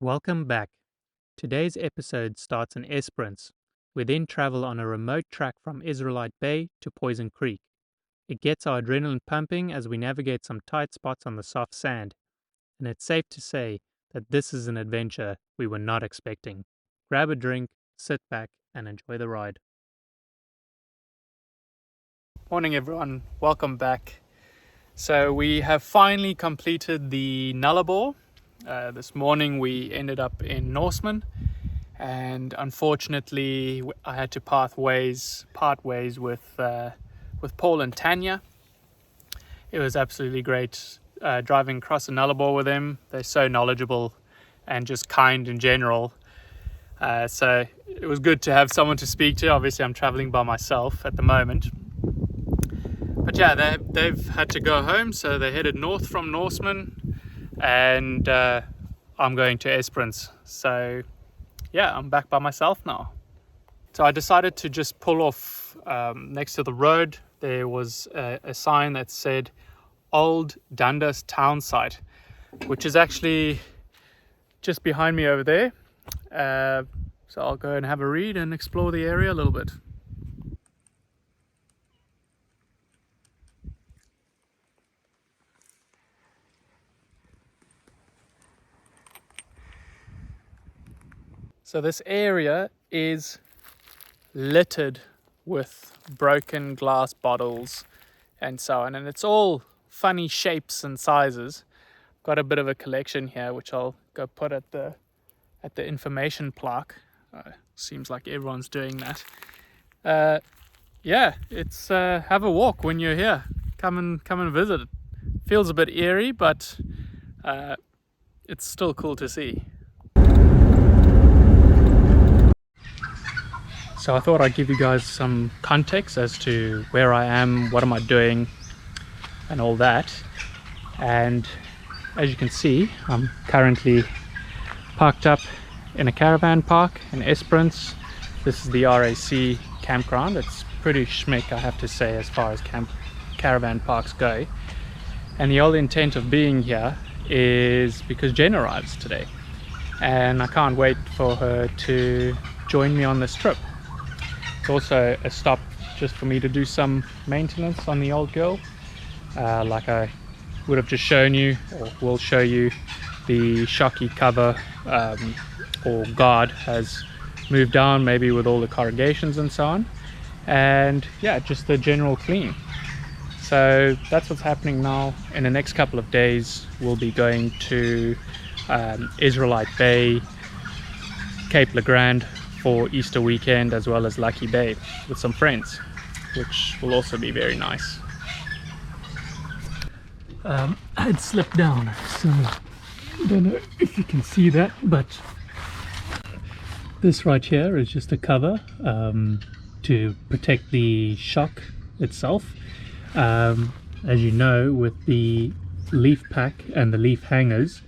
Welcome back. Today's episode starts in Esperance. We then travel on a remote track from Israelite Bay to Poison Creek. It gets our adrenaline pumping as we navigate some tight spots on the soft sand, and it's safe to say that this is an adventure we were not expecting. Grab a drink, sit back, and enjoy the ride. Morning everyone, welcome back. So we have finally completed the Nullarbor. This morning we ended up in Norseman, and unfortunately I had to part ways with Paul and Tanya. It was absolutely great driving across the Nullarbor with them. They're so knowledgeable and just kind in general. So it was good to have someone to speak to. Obviously I'm traveling by myself at the moment. But yeah, they've had to go home, so they headed north from Norseman, and I'm going to Esperance. So yeah, I'm back by myself now. So I decided to just pull off next to the road. There was a sign that said Old Dundas Town Site, which is actually just behind me over there. So I'll go and have a read and explore the area a little bit. So this area is littered with broken glass bottles and so on, and it's all funny shapes and sizes. Got a bit of a collection here which I'll go put at the information plaque. Seems like everyone's doing that. Yeah, it's have a walk when you're here. Come and visit. It feels a bit eerie, but it's still cool to see. So I thought I'd give you guys some context as to where I am, what am I doing, and all that. And as you can see, I'm currently parked up in a caravan park in Esperance. This is the RAC campground. It's pretty schmick, I have to say, as far as caravan parks go. And the whole intent of being here is because Jenn arrives today, and I can't wait for her to join me on this trip. It's also a stop just for me to do some maintenance on the old girl. Like I would have just shown you, or will show you, the shocky cover or guard has moved down, maybe with all the corrugations and so on. And yeah, just the general clean. So that's what's happening now. In the next couple of days we'll be going to Israelite Bay, Cape Legrand for Easter weekend, as well as Lucky Bay with some friends, which will also be very nice. I'd slipped down, so I don't know if you can see that, but this right here is just a cover to protect the shock itself. As you know, with the leaf pack and the leaf hangers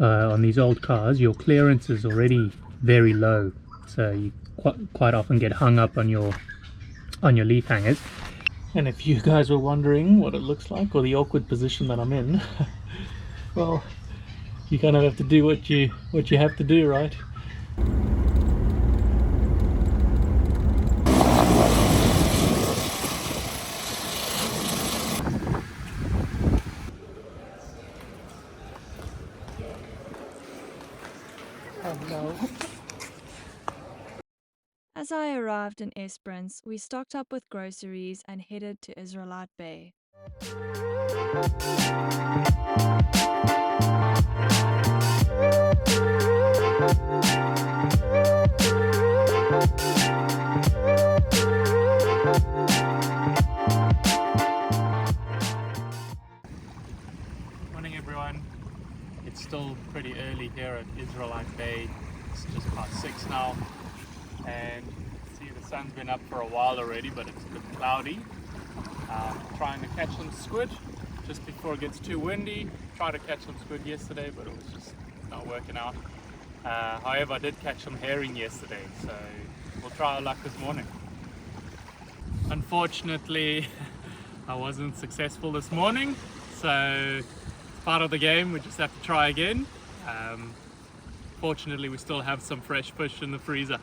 on these old cars, your clearance is already very low, so you quite often get hung up on your leaf hangers. And if you guys were wondering what it looks like, or the awkward position that I'm in, well, you kind of have to do what you have to do, right? Hello. As I arrived in Esperance, we stocked up with groceries and headed to Israelite Bay. Morning everyone. It's still pretty early here at Israelite Bay. It's just past 6 now. And see, the sun's been up for a while already, but it's a bit cloudy. Trying to catch some squid just before it gets too windy. Tried to catch some squid yesterday, but it was just not working out. However, I did catch some herring yesterday, so we'll try our luck this morning. Unfortunately, I wasn't successful this morning, so it's part of the game. We just have to try again. fortunately we still have some fresh fish in the freezer.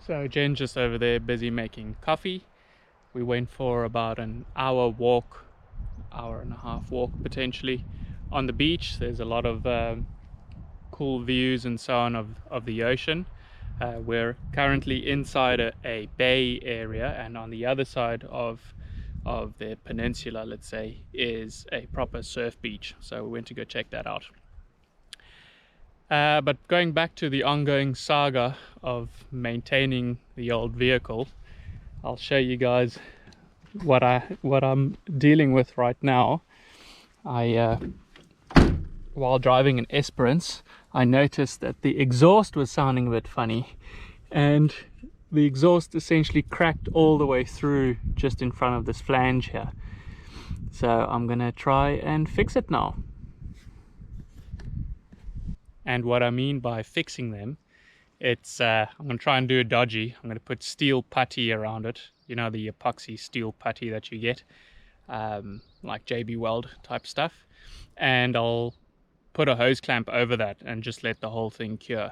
So Jen just over there busy making coffee. We went for about an hour walk, hour and a half walk potentially on the beach. There's a lot of cool views and so on of the ocean. We're currently inside a bay area, and on the other side of the peninsula, let's say, is a proper surf beach. So we went to go check that out. But going back to the ongoing saga of maintaining the old vehicle, I'll show you guys what I'm dealing with right now. While driving an Esperance, I noticed that the exhaust was sounding a bit funny, and the exhaust essentially cracked all the way through just in front of this flange here. So I'm gonna try and fix it now. And what I mean by fixing them, it's I'm going to try and do a dodgy. I'm going to put steel putty around it, you know, the epoxy steel putty that you get, like JB Weld type stuff, and I'll put a hose clamp over that and just let the whole thing cure.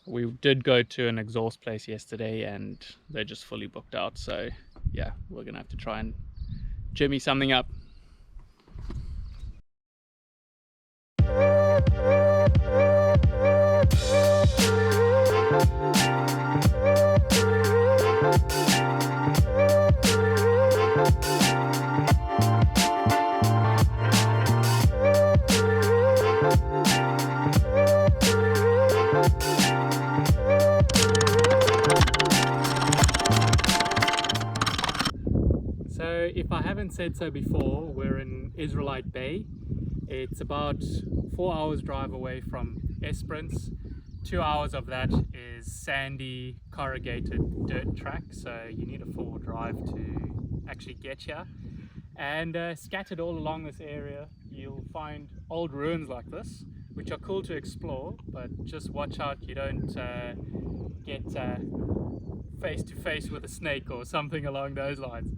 We did go to an exhaust place yesterday and they're just fully booked out, so yeah, we're going to have to try and jimmy something up. So if I haven't said so before, we're in Israelite Bay. It's about 4 hours drive away from Esperance. 2 hours of that is sandy corrugated dirt track, so you need a 4-wheel drive to actually get here. And scattered all along this area you'll find old ruins like this, which are cool to explore, but just watch out you don't get face to face with a snake or something along those lines.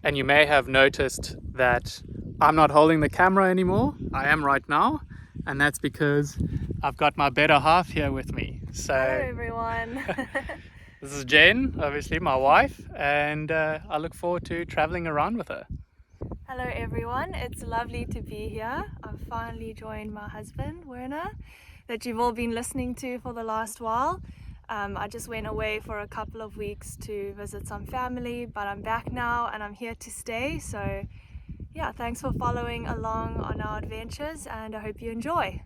And you may have noticed that I'm not holding the camera anymore. I am right now, and that's because I've got my better half here with me. So Hello everyone. this is Jen, obviously my wife, and I look forward to traveling around with her. Hello everyone, it's lovely to be here. I've finally joined my husband, Werner, that you've all been listening to for the last while. I just went away for a couple of weeks to visit some family, but I'm back now and I'm here to stay. So yeah, thanks for following along on our adventures, and I hope you enjoy.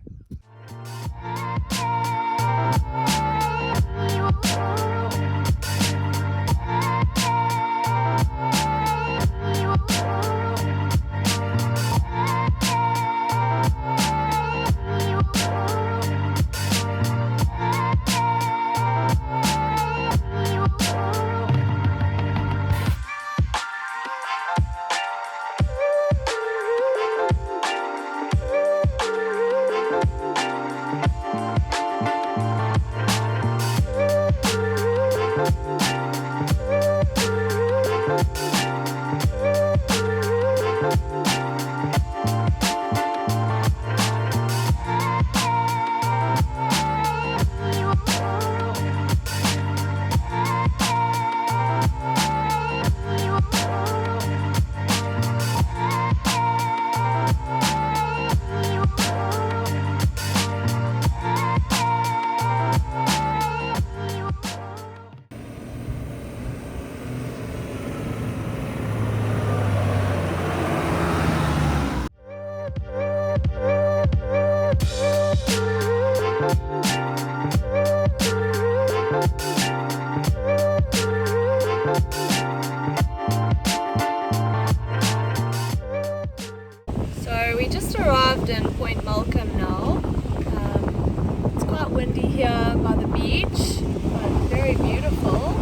beautiful,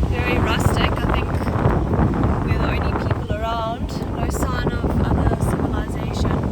very rustic. I think we're the only people around, no sign of other civilization.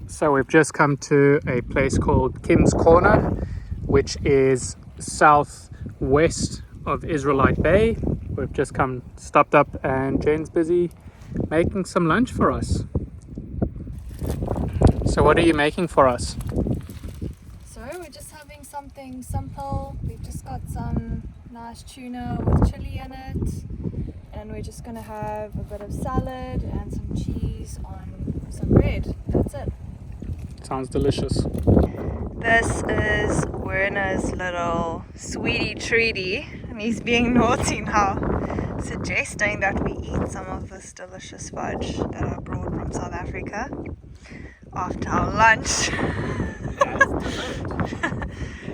So we've just come to a place called Kim's Corner, which is southwest of Israelite Bay. We've just stopped up, and Jen's busy making some lunch for us. So what are you making for us? So we're just having something simple. We've just got some nice tuna with chili in it, and we're just gonna have a bit of salad and some cheese on some bread. That's it. Sounds delicious. This is Werner's little sweetie treaty, and he's being naughty now, suggesting that we eat some of this delicious fudge that I brought from South Africa after our lunch.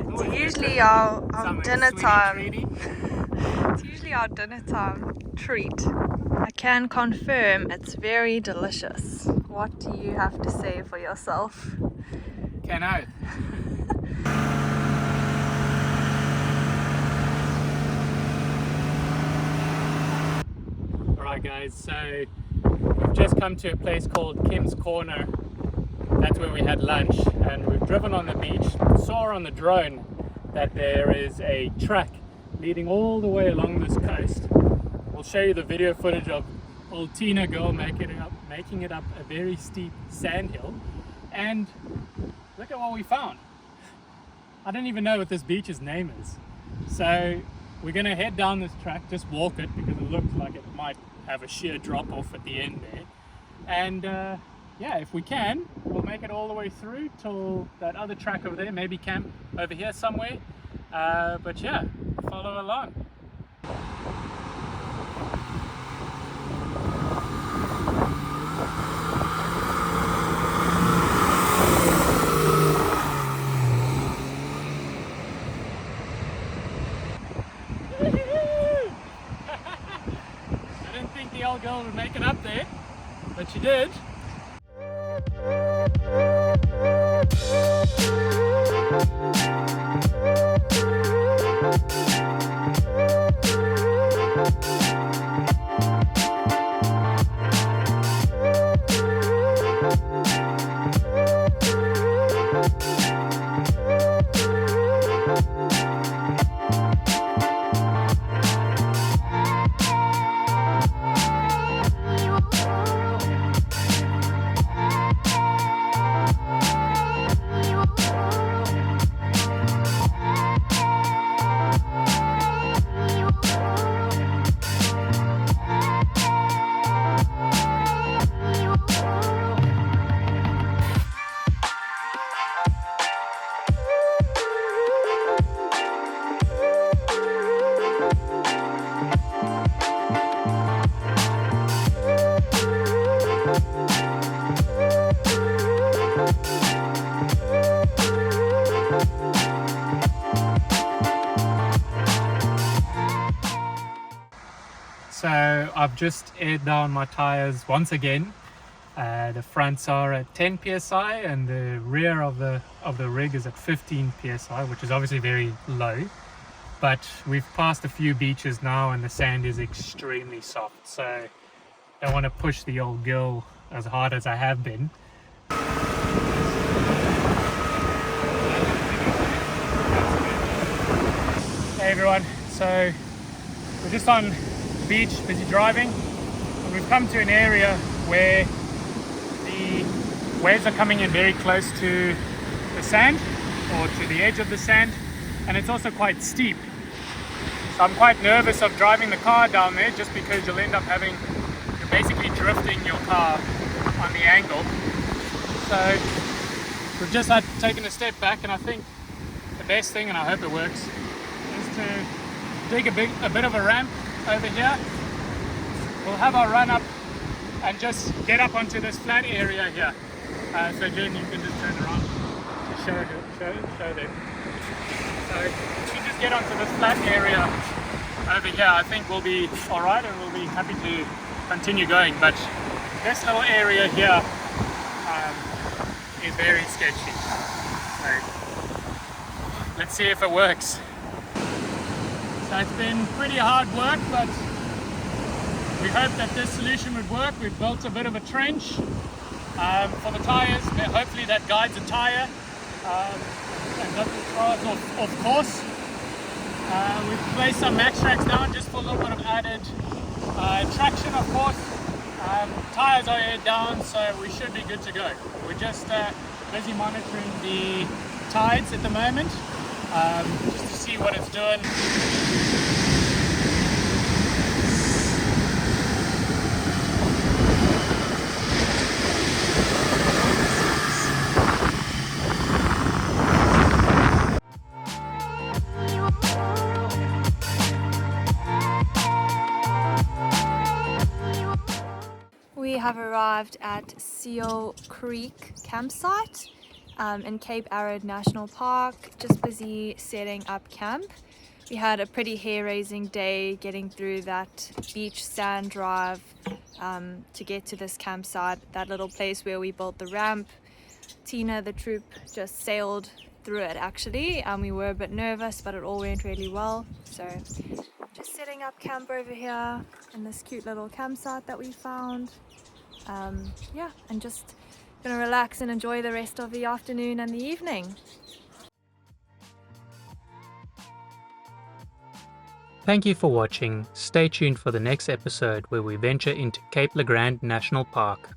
It's usually our dinner time. It's usually our dinner time treat. I can confirm it's very delicious. What do you have to say for yourself? Can I? Alright guys, so we've just come to a place called Kim's Corner. That's where we had lunch, and we've driven on the beach. Saw on the drone that there is a track leading all the way along this coast. We'll show you the video footage of old Tina girl making it up a very steep sand hill. And look at what we found. I don't even know what this beach's name is. So we're gonna head down this track, just walk it, because it looks like it might have a sheer drop off at the end there. And yeah, if we can, we'll make it all the way through till that other track over there, maybe camp over here somewhere. But yeah, follow along. The old girl would make it up there, but she did. So I've just aired down my tires once again. The fronts are at 10 psi and the rear of the rig is at 15 psi, which is obviously very low. But we've passed a few beaches now and the sand is extremely soft, so I don't want to push the old girl as hard as I have been. Hey everyone, so we're just on the beach, busy driving, and we've come to an area where the waves are coming in very close to the sand, or to the edge of the sand, and it's also quite steep. So I'm quite nervous of driving the car down there, just because you'll end up you're basically drifting your car on the angle. So we've just taken a step back, and I think the best thing, and I hope it works, is to dig a bit of a ramp over here. We'll have our run up and just get up onto this flat area here. So Jen, you can just turn around to show them. So if you just get onto this flat area over here, I think we'll be all right, and we'll be happy to continue going. But this little area here is very sketchy. So let's see if it works. So it's been pretty hard work, but we hope that this solution would work. We've built a bit of a trench for the tires. Hopefully that guides the tire and doesn't throw us off course. We've placed some max tracks down just for a little bit of added traction, of course. Tires are aired down, so we should be good to go. We're just busy monitoring the tides at the moment, just to see what it's doing. We have arrived at Seal Creek campsite in Cape Arid National Park, just busy setting up camp. We had a pretty hair-raising day getting through that beach sand drive to get to this campsite, that little place where we built the ramp. Tina, the troop, just sailed through it actually. We were a bit nervous, but it all went really well. So just setting up camp over here in this cute little campsite that we found. Yeah, and just gonna relax and enjoy the rest of the afternoon and the evening. Thank you for watching. Stay tuned for the next episode where we venture into Cape Arid National Park.